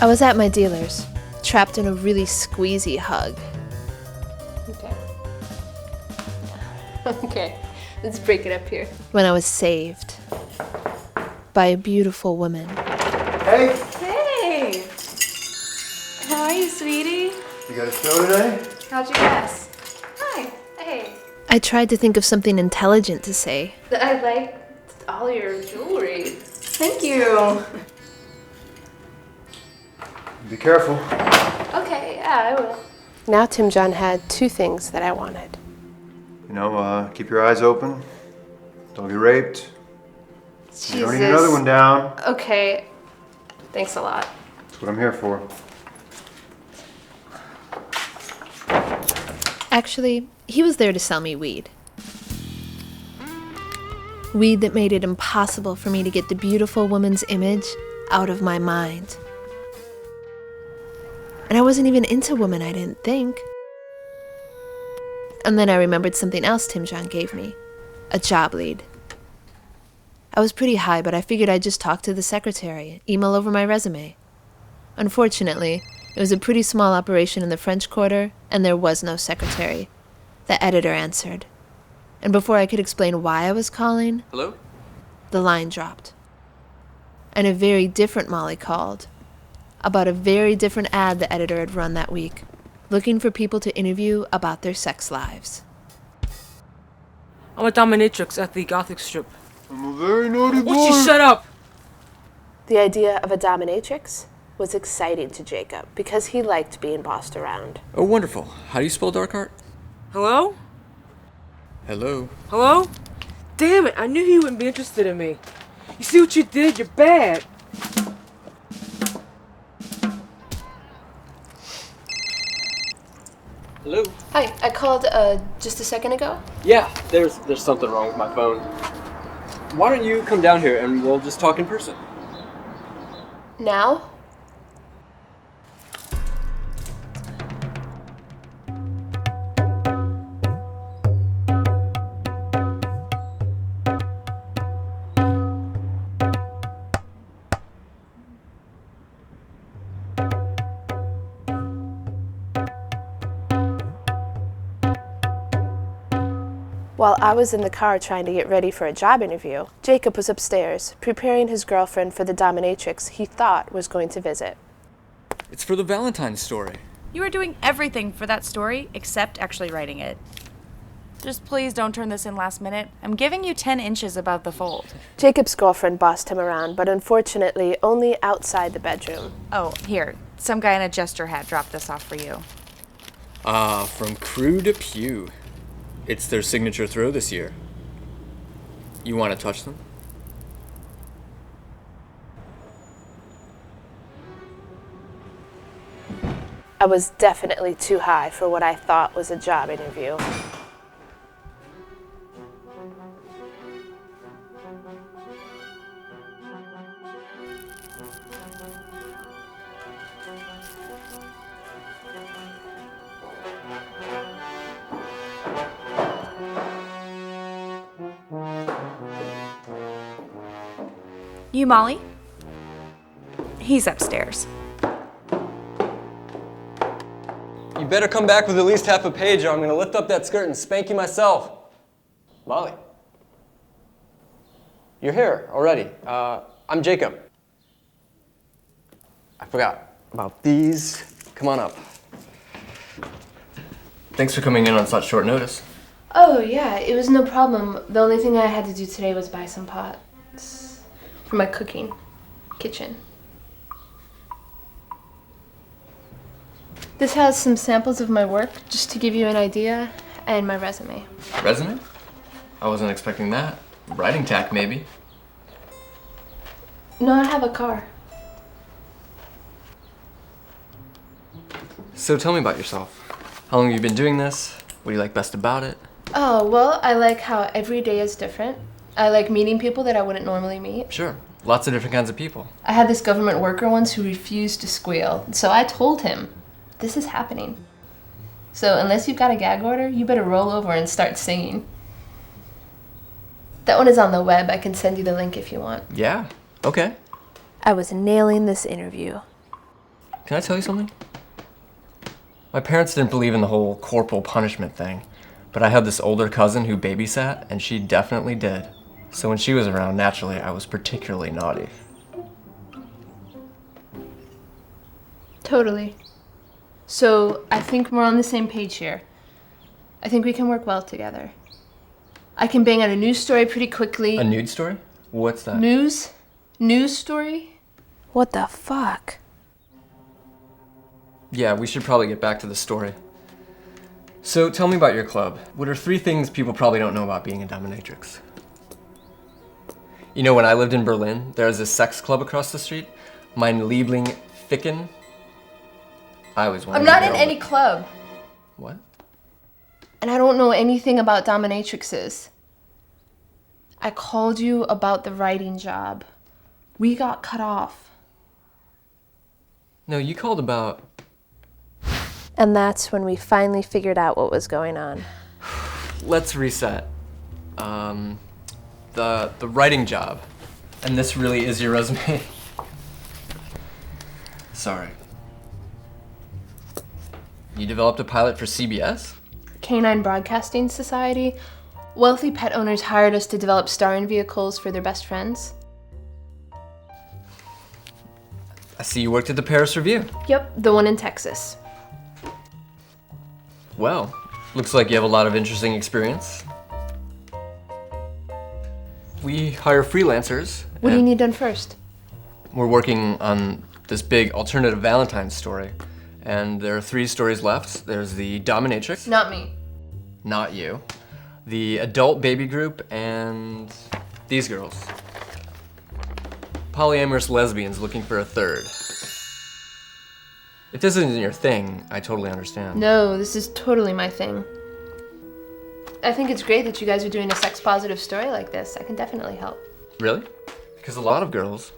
I was at my dealer's, trapped in a really squeezy hug. Okay. Okay, let's break it up here. When I was saved by a beautiful woman. Hey! Hey! How are you, sweetie? You got a show today? How'd you guess? Hi. Hey. I tried to think of something intelligent to say. I liked all your jewelry. Thank you. Be careful. Okay, yeah, I will. Now Tim John had two things that I wanted. You know, keep your eyes open. Don't get raped. Jesus. You don't need another one down. Okay. Thanks a lot. That's what I'm here for. Actually, he was there to sell me weed. Weed that made it impossible for me to get the beautiful woman's image out of my mind. And I wasn't even into women, I didn't think. And then I remembered something else Tim John gave me. A job lead. I was pretty high, but I figured I'd just talk to the secretary, email over my resume. Unfortunately, it was a pretty small operation in the French Quarter, and there was no secretary. The editor answered. And before I could explain why I was calling... Hello? The line dropped. And a very different Molly called. About a very different ad the editor had run that week, looking for people to interview about their sex lives. I'm a dominatrix at the Gothic Strip. I'm a very naughty boy. Won't you shut up? The idea of a dominatrix was exciting to Jacob because he liked being bossed around. Oh, wonderful. How do you spell dark art? Hello? Hello? Hello? Damn it, I knew he wouldn't be interested in me. You see what you did? You're bad. Hello? Hi, I called just a second ago. Yeah, there's something wrong with my phone. Why don't you come down here and we'll just talk in person? Now? While I was in the car trying to get ready for a job interview, Jacob was upstairs, preparing his girlfriend for the dominatrix he thought was going to visit. It's for the Valentine's story. You are doing everything for that story except actually writing it. Just please don't turn this in last minute. I'm giving you 10 inches above the fold. Jacob's girlfriend bossed him around, but unfortunately only outside the bedroom. Oh, here. Some guy in a jester hat dropped this off for you. From crew to pew. It's their signature throw this year. You want to touch them? I was definitely too high for what I thought was a job interview. You, Molly? He's upstairs. You better come back with at least half a page or I'm gonna lift up that skirt and spank you myself. Molly. You're here already. I'm Jacob. I forgot about these. Come on up. Thanks for coming in on such short notice. Oh yeah, it was no problem. The only thing I had to do today was buy some pots for my cooking kitchen. This has some samples of my work, just to give you an idea, and my resume. Resume? I wasn't expecting that. Writing tack, maybe. No, I have a car. So tell me about yourself. How long have you been doing this? What do you like best about it? Oh, well, I like how every day is different. I like meeting people that I wouldn't normally meet. Sure. Lots of different kinds of people. I had this government worker once who refused to squeal, so I told him, this is happening. So unless you've got a gag order, you better roll over and start singing. That one is on the web. I can send you the link if you want. Yeah. Okay. I was nailing this interview. can I tell you something? My parents didn't believe in the whole corporal punishment thing, but I had this older cousin who babysat, and she definitely did. So when she was around, naturally, I was particularly naughty. Totally. So I think we're on the same page here. I think we can work well together. I can bang out a news story pretty quickly. A nude story? What's that? News? News story? What the fuck? Yeah, we should probably get back to the story. So tell me about your club. What are 3 things people probably don't know about being a dominatrix? You know, when I lived in Berlin, there was a sex club across the street. Mein Liebling Ficken. I always wanted I'm to not go, in any club. What? And I don't know anything about dominatrixes. I called you about the writing job. We got cut off. No, you called about... And that's when we finally figured out what was going on. Let's reset. The writing job. And this really is your resume. Sorry. You developed a pilot for CBS? Canine Broadcasting Society. Wealthy pet owners hired us to develop starring vehicles for their best friends. I see you worked at the Paris Review. Yep, the one in Texas. Well, looks like you have a lot of interesting experience. We hire freelancers. What do you and need done first? We're working on this big alternative Valentine's story. And there are 3 stories left. There's the dominatrix. Not me. Not you. The adult baby group, and these girls. Polyamorous lesbians looking for a 3rd. If this isn't your thing, I totally understand. No, this is totally my thing. I think it's great that you guys are doing a sex-positive story like this. I can definitely help. Really? Because a lot of girls...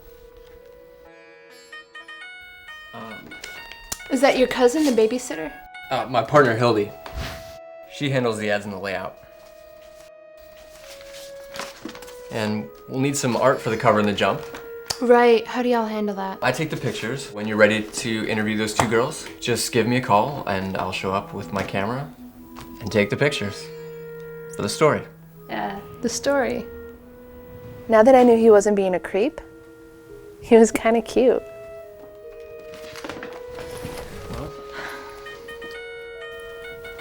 Is that your cousin, the babysitter? my partner, Hildy. She handles the ads and the layout. And we'll need some art for the cover and the jump. Right, how do y'all handle that? I take the pictures. When you're ready to interview those 2 girls, just give me a call and I'll show up with my camera and take the pictures for the story. Yeah, the story. Now that I knew he wasn't being a creep, he was kind of cute.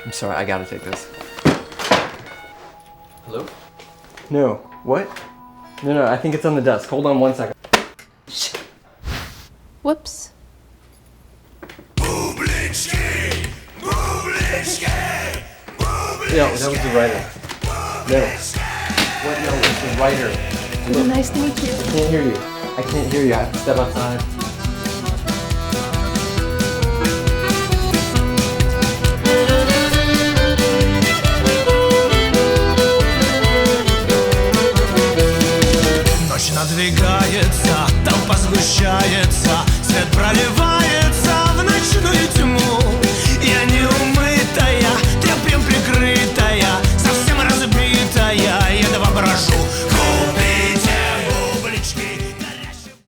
I'm sorry, I gotta take this. Hello? No. What? No, I think it's on the desk. Hold on 1 second. Whoops. No, that was the writer. No. What? No, it's the writer. Nice to meet you. I can't hear you. I have to step outside.